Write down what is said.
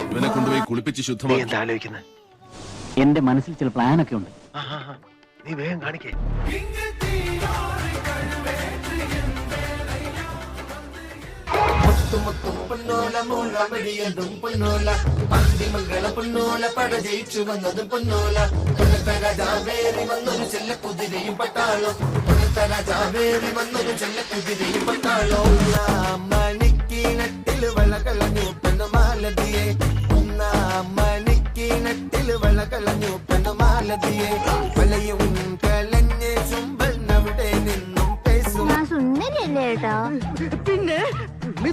ഇവനെ കൊണ്ടുപോയി കുളിപ്പിച്ച് ശുദ്ധമാക്കി. ആലോചിക്കുന്നത് എന്റെ മനസ്സിൽ ചില പ്ലാനൊക്കെ ഉണ്ട്. നീ വേഗം കാണിക്കേ. പൊന്നോല മൂളമടിയതും പൊന്നോല പന്തിമംഗള പൊന്നോല പട ജയിച്ചു വന്നതും പൊന്നോല രാജാവേറി വന്നൊരു ചെല്ല കുതിരയും പട്ടാളോ രാജാവേറി വന്നൊരു ചെല്ല കുതിരയും പട്ടാളോ